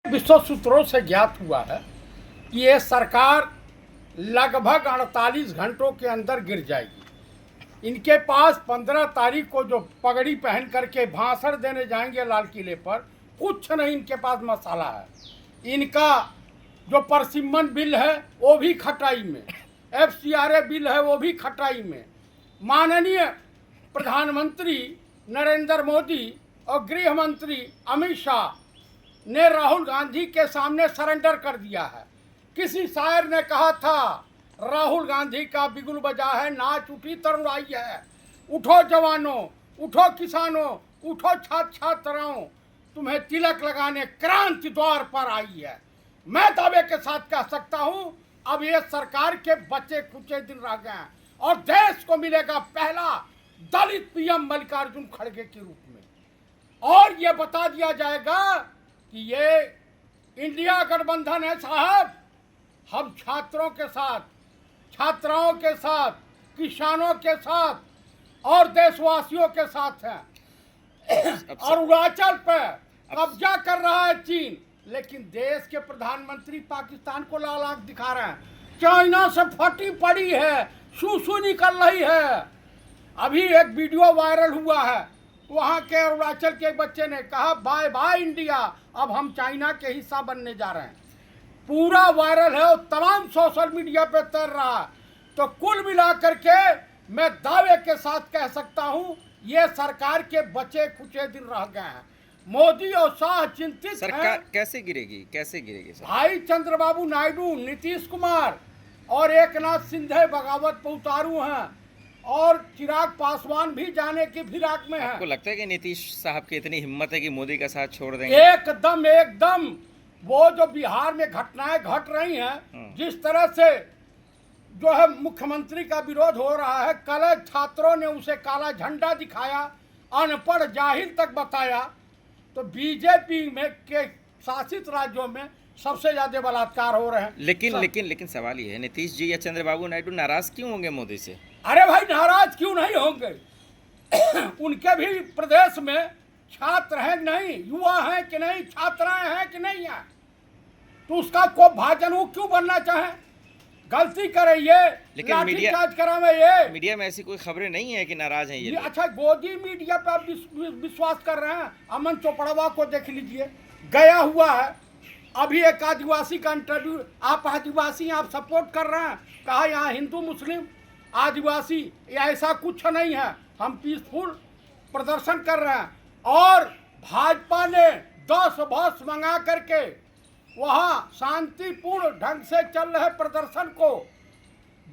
विश्व सूत्रों से ज्ञात हुआ है कि ये सरकार लगभग 48 घंटों के अंदर गिर जाएगी। इनके पास 15 तारीख को जो पगड़ी पहन करके भाषण देने जाएंगे लाल किले पर, कुछ नहीं इनके पास मसाला है। इनका जो परसिमन बिल है वो भी खटाई में, FCRA बिल है वो भी खटाई में। माननीय प्रधानमंत्री नरेंद्र मोदी और गृह मंत्री अमित शाह ने राहुल गांधी के सामने सरेंडर कर दिया है। किसी शायर ने कहा था, राहुल गांधी का बिगुल बजा है, नाच उठी तरुणाई है। उठो जवानों, उठो किसानों, उठो छात्र छात्राओं, तुम्हें तिलक लगाने क्रांति द्वार पर आई है। मैं दावे के साथ कह सकता हूं, अब ये सरकार के बचे कुचे दिन रह गए हैं और देश को मिलेगा पहला दलित PM मल्लिकार्जुन खड़गे के रूप में। और ये बता दिया जाएगा कि ये इंडिया गठबंधन है साहब, हम छात्रों के साथ, छात्राओं के साथ, किसानों के साथ और देशवासियों के साथ हैं। और अरुणाचल पे कब्जा कर रहा है चीन, लेकिन देश के प्रधानमंत्री पाकिस्तान को लाल आंख दिखा रहे हैं। चाइना से फटी पड़ी है, सूसू निकल रही है। अभी एक वीडियो वायरल हुआ है, वहाँ के अरुणाचल के एक बच्चे ने कहा बाय बाय इंडिया, अब हम चाइना के हिस्सा बनने जा रहे हैं। पूरा वायरल है और तमाम सोशल मीडिया पे तैर रहा है। तो कुल मिलाकर के मैं दावे के साथ कह सकता हूँ, ये सरकार के बचे कुचे दिन रह गए हैं। मोदी और शाह चिंतित सरकार कैसे गिरेगी सर? भाई चंद्रबाबू नायडू, नीतीश कुमार और एकनाथ शिंदे बगावत पर उतारू हैं और चिराग पासवान भी जाने की फिराक में है। आपको लगता है कि नीतीश साहब की इतनी हिम्मत है कि मोदी का साथ छोड़ देंगे? एकदम वो जो बिहार में घटनाएं घट रही हैं, जिस तरह से जो है मुख्यमंत्री का विरोध हो रहा है, कल छात्रों ने उसे काला झंडा दिखाया, अनपढ़ जाहिल तक बताया। तो बीजेपी में के शासित राज्यों में सबसे ज्यादा बलात्कार हो रहे हैं। लेकिन सवाल ये है, नीतीश जी या चंद्रबाबू नायडू नाराज क्यों होंगे मोदी से? अरे भाई नाराज क्यों नहीं होंगे? उनके भी प्रदेश में छात्र हैं कि नहीं, युवा हैं कि नहीं, छात्राएं हैं कि नहीं है, तो उसका को भाजन वो क्यों बनना चाहे? गलती करे ये, लेकिन लाठीचार्ज करावे ये। मीडिया में ऐसी कोई खबरें नहीं है कि नाराज हैं ये। अच्छा, गोदी मीडिया पे आप विश्वास कर रहे हैं? अमन चोपड़वा को देख लीजिए, गया हुआ है। अभी एक आदिवासी का इंटरव्यू, आप आदिवासी आप सपोर्ट कर रहे हैं, कहा यहाँ हिंदू मुस्लिम आदिवासी ऐसा कुछ नहीं है, हम पीसफुल प्रदर्शन कर रहे हैं। और भाजपा ने 10 बस मंगा करके वहाँ शांतिपूर्ण ढंग से चल रहे प्रदर्शन को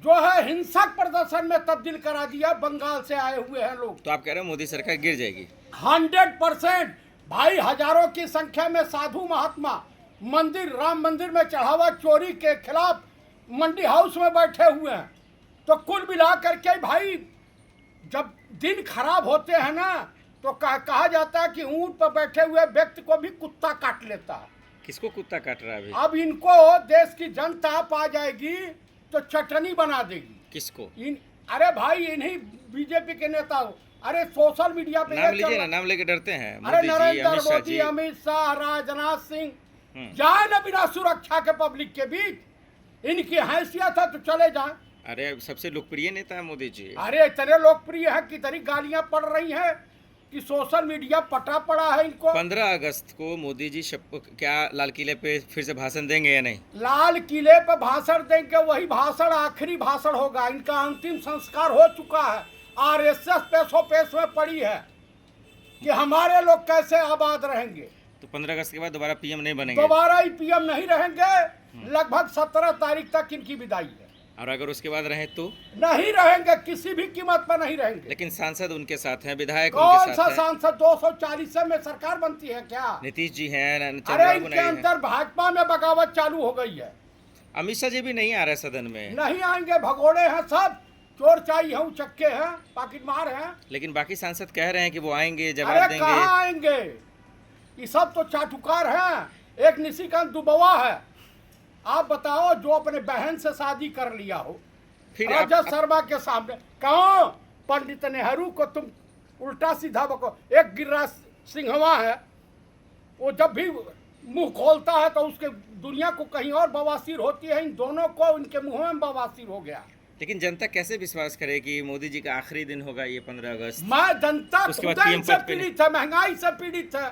जो है हिंसक प्रदर्शन में तब्दील करा दिया। बंगाल से आए हुए हैं लोग। तो आप कह रहे हो मोदी सरकार गिर जाएगी? 100% भाई। हजारों की संख्या में साधु महात्मा मंदिर, राम मंदिर में चढ़ावा चोरी के खिलाफ मंडी हाउस में बैठे हुए हैं। तो कुल मिला करके भाई, जब दिन खराब होते हैं ना, तो कहा जाता है कि ऊंट पर बैठे हुए व्यक्ति को भी कुत्ता काट लेता है। किसको कुत्ता काट रहा है अभी? अब इनको देश की जनता पा जाएगी तो चटनी बना देगी। किसको? अरे भाई इन्हीं बीजेपी के नेता। अरे सोशल मीडिया पे नाम लीजिए ना, नाम लेके डरते हैं। अरे नरेंद्र मोदी, अमित शाह, राजनाथ सिंह जाए ना बिना सुरक्षा के पब्लिक के बीच। इनकी हैसियत है तो चले जाए। अरे सबसे लोकप्रिय नेता है मोदी जी। अरे इतने लोकप्रिय है, कितनी गालियां पड़ रही हैं कि सोशल मीडिया पटा पड़ा है इनको। 15 अगस्त को मोदी जी क्या लाल किले पे फिर से भाषण देंगे या नहीं? लाल किले पे भाषण देंगे, वही भाषण आखिरी भाषण होगा। इनका अंतिम संस्कार हो चुका है। RSS पेशो पेश में पड़ी है कि हमारे लोग कैसे आबाद रहेंगे। तो 15 अगस्त के बाद दोबारा PM नहीं बनेंगे? दोबारा ही PM नहीं रहेंगे। लगभग 17 तारीख तक इनकी विदाई है। और अगर उसके बाद रहे तो नहीं रहेंगे, किसी भी कीमत पर नहीं रहेंगे। लेकिन सांसद उनके साथ हैं, विधायक कौन उनके सा साथ हैं। सांसद? 240 में सरकार बनती है क्या? नीतीश जी हैं, अरे चंद्रबाबू इनके नायडू हैं। अंदर भाजपा में बगावत चालू हो गई है। अमित शाह जी भी नहीं आ रहे सदन में। नहीं आएंगे, भगोड़े हैं सब, चोर चाई हैं, चक्के हैं, पाकिट मार हैं। लेकिन बाकी सांसद कह रहे हैं कि वो आएंगे, जवाब अरे देंगे। कहाँ आएंगे? ये सब तो चाटुकार हैं। एक निशिकांत दुबवा है, आप बताओ, जो अपने बहन से शादी कर लिया हो, फिर रजत शर्मा के सामने कहो पंडित नेहरू को तुम उल्टा सीधा बको। एक गिरिराज सिंहवा है, वो जब भी मुंह खोलता है तो उसके दुनिया को कहीं और बवासीर होती है, इन दोनों को इनके मुंह में बवासीर हो गया। लेकिन जनता कैसे विश्वास करे कि मोदी जी का आखिरी दिन होगा ये 15 अगस्त? मैं जनता उसके बाद खुद PM इनसे पद पे पीड़ित है, महंगाई से पीड़ित है,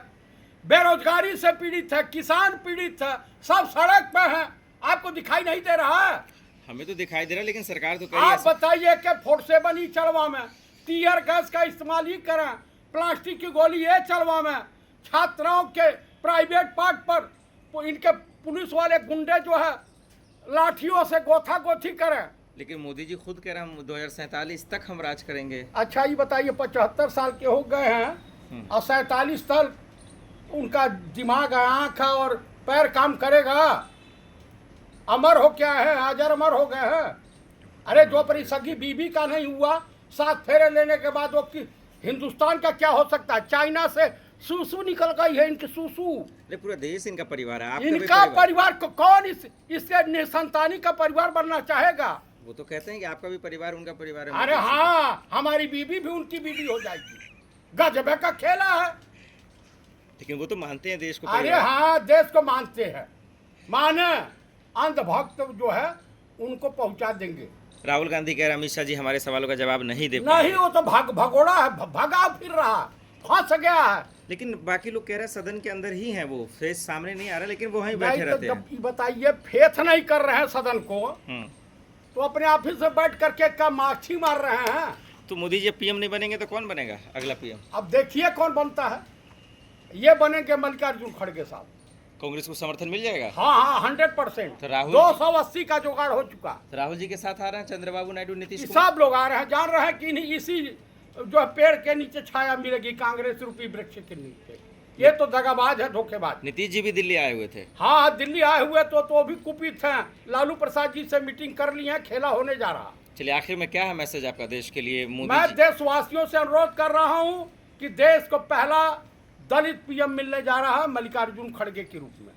बेरोजगारी से पीड़ित है, किसान पीड़ित है, सब सड़क पे हैं। आपको दिखाई नहीं दे रहा है? हमें तो दिखाई दे रहा है, लेकिन सरकार तो आप कही बताइए कि 47 चलवा में टीयर गैस का इस्तेमाल ही करें, प्लास्टिक की गोली ये चलवा में, छात्राओं के प्राइवेट पार्ट पर इनके पुलिस वाले गुंडे जो है लाठियों से गोथा गोथी करें। लेकिन मोदी जी खुद कह रहे हैं हम 2047 तक हम राज करेंगे। अच्छा ये बताइए, 75 साल के हो गए हैं और 47 तक उनका दिमाग है, आँख है और पैर काम करेगा? अमर हो क्या है, अजर अमर हो गए हैं। अरे जो परी सगी बीबी का नहीं हुआ, 7 फेरे लेने के बाद वो हिंदुस्तान का क्या हो सकता है? चाइना से सूसू निकल गई है इनकी सूसू। अरे पूरा देश इनका परिवार है, आपका भी इनका परिवार को कौन इसके निसंतानी का परिवार बनना चाहेगा? वो तो कहते हैं कि आपका भी परिवार उनका परिवार है। अरे हाँ, हमारी बीबी भी उनकी बीबी हो जाएगी। गजबे का खेला है। लेकिन वो तो मानते हैं देश को अरे परिवार। हाँ, देश को मानते हैं, माने अंधभक्त जो है उनको पहुंचा देंगे। राहुल गांधी कह रहे अमित शाह जी हमारे सवालों का जवाब नहीं दे नहीं, वो तो भगोड़ा है, भगा फिर रहा, फंस गया है। लेकिन बाकी लोग कह रहे हैं सदन के अंदर ही हैं, वो फेस सामने नहीं आ रहा, लेकिन वो वहीं बैठे नहीं तो रहते जब हैं। ये बताइए फेथ नहीं कर रहे हैं सदन को, तो अपने ऑफिस में बैठ करके क्या माछी मार रहे हैं? तो मोदी जी पीएम नहीं बनेंगे तो कौन बनेगा अगला पीएम? अब देखिए कौन बनता है। ये बनेंगे मल्लिकार्जुन खड़गे साहब। कांग्रेस को समर्थन मिल जाएगा? हाँ हाँ, 100%। तो राहुल 280 का जुगाड़ हो चुका। तो राहुल जी के साथ आ रहे हैं चंद्रबाबू नायडू, नीतीश ये कुमार। सब लोग आ रहे हैं, जान रहे हैं कि नहीं इसी जो है पेड़ के नीचे छाया मिलेगी, कांग्रेस रूपी वृक्ष के नीचे। ये तो दगाबाज है, धोखेबाज। नीतीश जी भी दिल्ली आए हुए थे। हाँ, दिल्ली आए हुए तो भी कुपित हैं। लालू प्रसाद जी से मीटिंग कर ली है, खेला होने जा रहा। चलिए आखिर में क्या है मैसेज आपका देश के लिए? मोदी मैं जी देशवासियों से अनुरोध कर रहा हूँ कि देश को पहला दलित पीएम मिलने जा रहा है मल्लिकार्जुन खड़गे के रूप में।